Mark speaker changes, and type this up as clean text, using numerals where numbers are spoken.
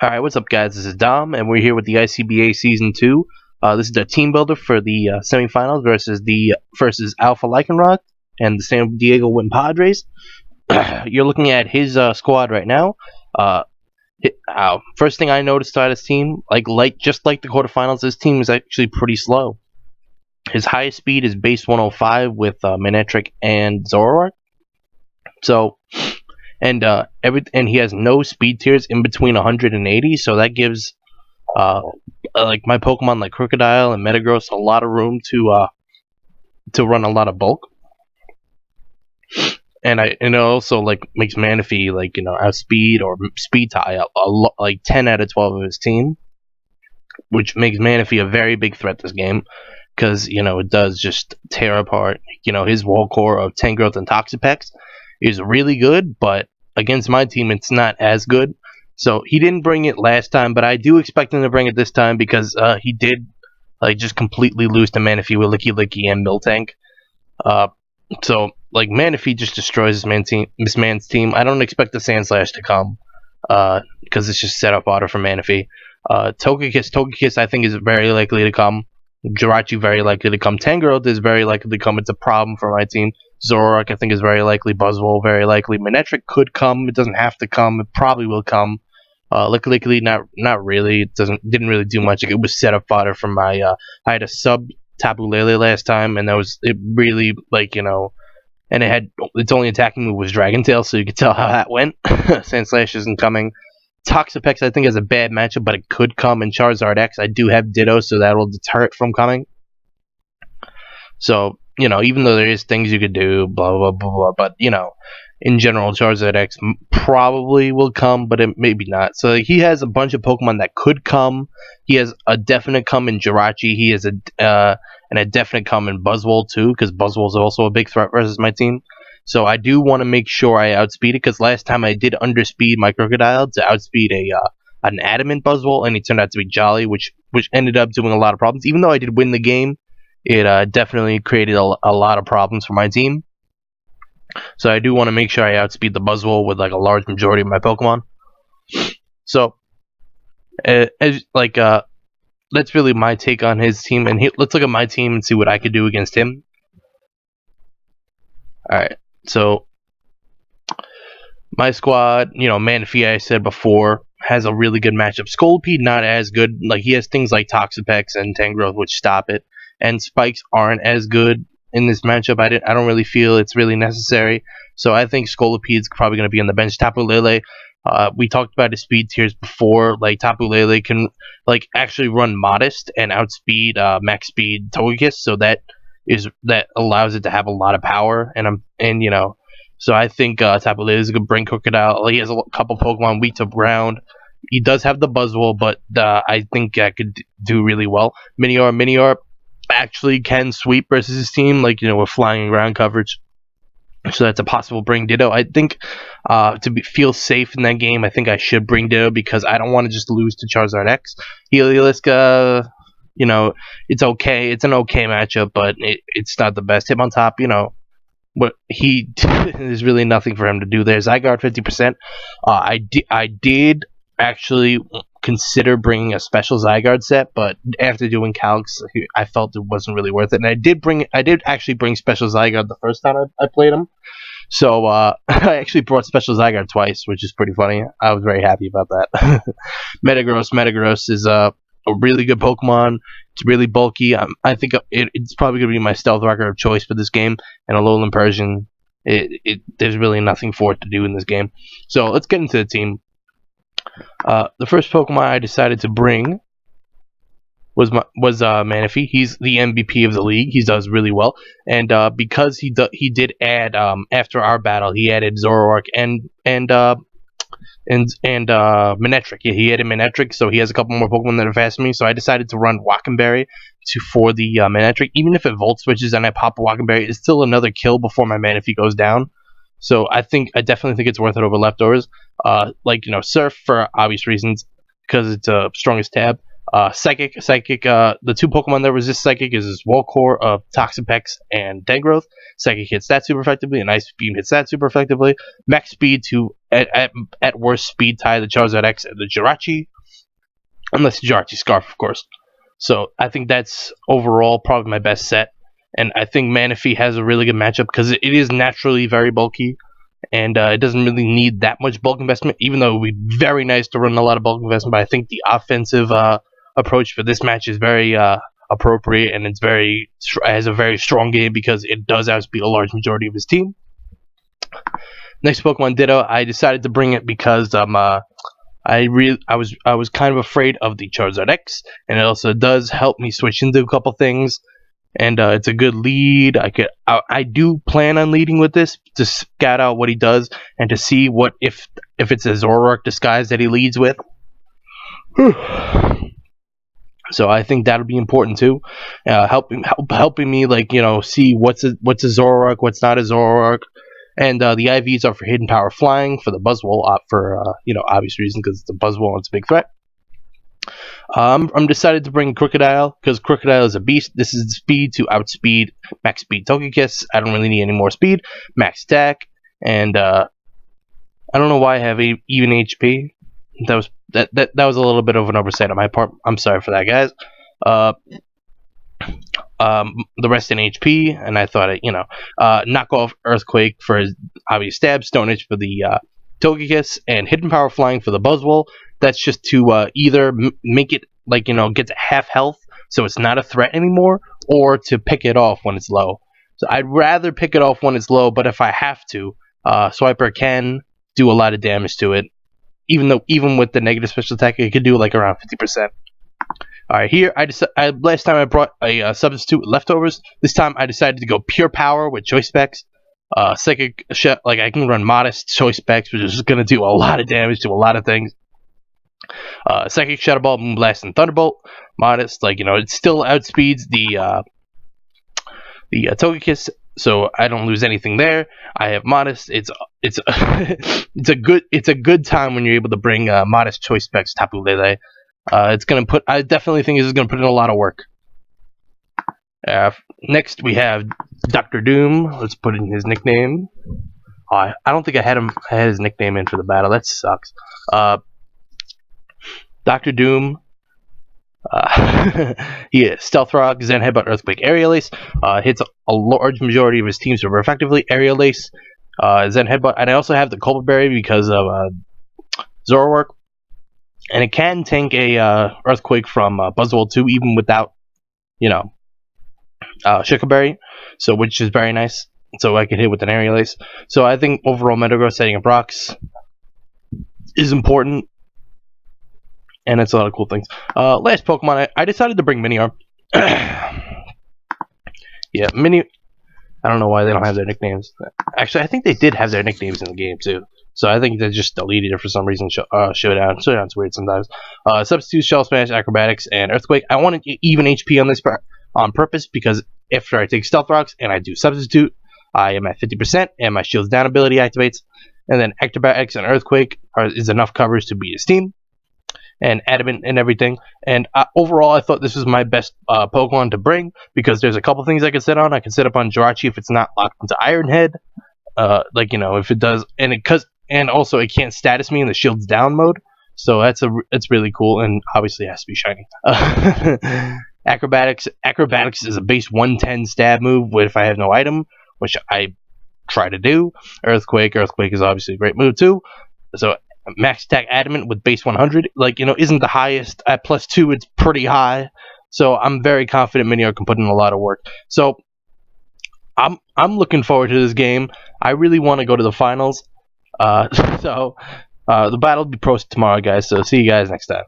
Speaker 1: Alright, what's up guys? This is Dom, and we're here with the ICBA Season 2. This is the team builder for the semifinals versus Alpha Lycanroc and the San Diego Wimpadres. You're looking at his squad right now. First thing I noticed about his team, just like the quarterfinals, this team is actually pretty slow. His highest speed is base 105 with Manectric and Zoroark. So... And he has no speed tiers in between 180, so that gives like my Pokemon like Crocodile and Metagross a lot of room to run a lot of bulk. And it also like makes Manaphy outspeed or speed tie like 10 out of 12 of his team, which makes Manaphy a very big threat this game because it does just tear apart. His wall core of Tangrowth and Toxapex is really good, but against my team it's not as good. So he didn't bring it last time, but I do expect him to bring it this time because he did just completely lose to Manaphy with Licky Licky and Miltank. So Manaphy just destroys this man's team. I don't expect the Sandslash to come because it's just set up auto for Manaphy. Togekiss I think is very likely to come. Jirachi very likely to come. Tangrowth is very likely to come. It's a problem for my team. Zoroark I think is very likely. Buzzwole very likely. Manectric could come. It doesn't have to come. It probably will come. Licky not really. Didn't really do much. It was set up fodder for my. I had a sub Tapu Lele last time, and it really and its only attacking move was Dragon Tail, so you could tell how that went. Sandslash isn't coming. Toxapex I think is a bad matchup, but it could come. And Charizard X I do have Ditto, so that will deter it from coming. So even though there is things you could do, blah blah blah blah, but in general Charizard X probably will come, but it maybe not. So he has a bunch of Pokemon that could come. He has a definite come in Jirachi. He has a definite come in Buzzwole too, because Buzzwole is also a big threat versus my team. So I do want to make sure I outspeed it, because last time I did underspeed my Crocodile to outspeed an Adamant Buzzwole, and he turned out to be Jolly, which ended up doing a lot of problems. Even though I did win the game, it definitely created a lot of problems for my team. So I do want to make sure I outspeed the Buzzwole with a large majority of my Pokemon. So that's really my take on his team, and let's look at my team and see what I could do against him. Alright, so my squad, Manaphy, I said before, has a really good matchup. Scolipede, not as good. He has things like Toxapex and Tangrowth, which stop it. And Spikes aren't as good in this matchup. I don't really feel it's really necessary. So I think Scolipede's probably going to be on the bench. Tapu Lele, we talked about his speed tiers before. Tapu Lele can actually run Modest and outspeed max speed Togekiss, so that allows it to have a lot of power. So I think Tapu Lele is going to bring Crocodile. He has a couple Pokemon weak to ground. He does have the Buzzwole, but I think I could do really well. Minior actually can sweep versus his team, with flying and ground coverage. So that's a possible bring Ditto. I think feel safe in that game, I think I should bring Ditto, because I don't want to just lose to Charizard X. Helioliska, it's okay. It's an okay matchup, but it's not the best. Him on top, but there's really nothing for him to do there. Zygarde 50%. I did actually consider bringing a special Zygarde set, but after doing calcs, I felt it wasn't really worth it. And I did actually bring special Zygarde the first time I played him. So I actually brought special Zygarde twice, which is pretty funny. I was very happy about that. Metagross is a really good Pokemon. It's really bulky. I think it's probably going to be my stealth rocker of choice for this game. And Alolan Persian, there's really nothing for it to do in this game. So let's get into the team. The first Pokemon I decided to bring was Manaphy. He's the MVP of the league. He does really well, and because he did add after our battle, he added Zoroark and Manectric. Yeah, he added Manectric, so he has a couple more Pokemon that are faster than me. So I decided to run Wackenberry for the Manectric. Even if it Volt switches and I pop a Wackenberry, it's still another kill before my Manaphy goes down. So I definitely think it's worth it over leftovers. Surf for obvious reasons, because it's a strongest tab. Psychic. The two Pokemon that resist Psychic is Walcore of Toxapex and Dengrowth. Psychic hits that super effectively, and Ice Beam hits that super effectively. Max speed to, at worst, speed tie the Charizard X and the Jirachi. Unless Jirachi Scarf, of course. So I think that's overall probably my best set. And I think Manaphy has a really good matchup because it is naturally very bulky. And it doesn't really need that much bulk investment, even though it would be very nice to run a lot of bulk investment. But I think the offensive approach for this match is very appropriate, and has a very strong game because it does outspeed a large majority of his team. Next Pokemon Ditto, I decided to bring it because I was kind of afraid of the Charizard X, and it also does help me switch into a couple things. And it's a good lead. I do plan on leading with this to scout out what he does and to see what if it's a Zoroark disguise that he leads with. So I think that'll be important too, helping me see what's a Zoroark, what's not a Zoroark, and the IVs are for Hidden Power Flying for the Buzzwole, for obvious reason because it's a Buzzwole and it's a big threat. I'm decided to bring Crocodile because Crocodile is a beast. This is the speed to outspeed max speed Togekiss. I don't really need any more speed. Max attack, and I don't know why I have even HP. That was a little bit of an oversight on my part. I'm sorry for that, guys. The rest in HP, and I thought knock off Earthquake for his obvious stab, Stone Edge for the Togekiss, and Hidden Power Flying for the Buzzwole. That's just to either make it get to half health, so it's not a threat anymore, or to pick it off when it's low. So I'd rather pick it off when it's low, but if I have to, Swiper can do a lot of damage to it. Even with the negative special attack, it could do like around 50%. Alright, here last time I brought a substitute with leftovers. This time I decided to go pure power with Choice Specs. Psychic, I can run Modest Choice Specs, which is going to do a lot of damage to a lot of things. Psychic, Shadow Ball, Moonblast, and Thunderbolt. Modest, it still outspeeds the Togekiss, so I don't lose anything there. I have Modest. It's a good time when you're able to bring Modest Choice Specs Tapu Lele. I definitely think this is gonna put in a lot of work. Next we have Dr. Doom. Let's put in his nickname. I don't think I had his nickname in for the battle. That sucks. Dr. Doom. He is Stealth Rock, Zen Headbutt, Earthquake, Aerial Ace. Hits a large majority of his team super effectively. Aerial Ace, Zen Headbutt, and I also have the Culpa Berry because of Zoroark. And it can tank a Earthquake from Buzzwole too, even without, Shuka Berry, which is very nice. So I can hit with an Aerial Ace. So I think overall Metagross setting up rocks is important. And it's a lot of cool things. Last Pokemon, I decided to bring Miniarm. Yeah, I don't know why they don't have their nicknames. Actually, I think they did have their nicknames in the game, too. So I think they just deleted it for some reason. Showdown. Showdown's weird sometimes. Substitute, Shell Smash, Acrobatics, and Earthquake. I wanted even HP on this part on purpose because after I take Stealth Rocks and I do Substitute, I am at 50%, and my Shield's Down ability activates. And then Acrobatics and Earthquake is enough coverage to beat his team. And Adamant and everything. And overall, I thought this was my best Pokemon to bring because there's a couple things I can set on. I can set up on Jirachi if it's not locked into Iron Head. If it does, and also it can't status me in the Shield's Down mode. So it's really cool, and obviously it has to be shiny. Acrobatics is a base 110 stab move if I have no item, which I try to do. Earthquake is obviously a great move too. So max attack Adamant with base 100 isn't the highest. At +2 it's pretty high, so I'm very confident Miniarm can put in a lot of work. So I'm looking forward to this game. I really want to go to the finals. The battle will be posted tomorrow, guys, so see you guys next time.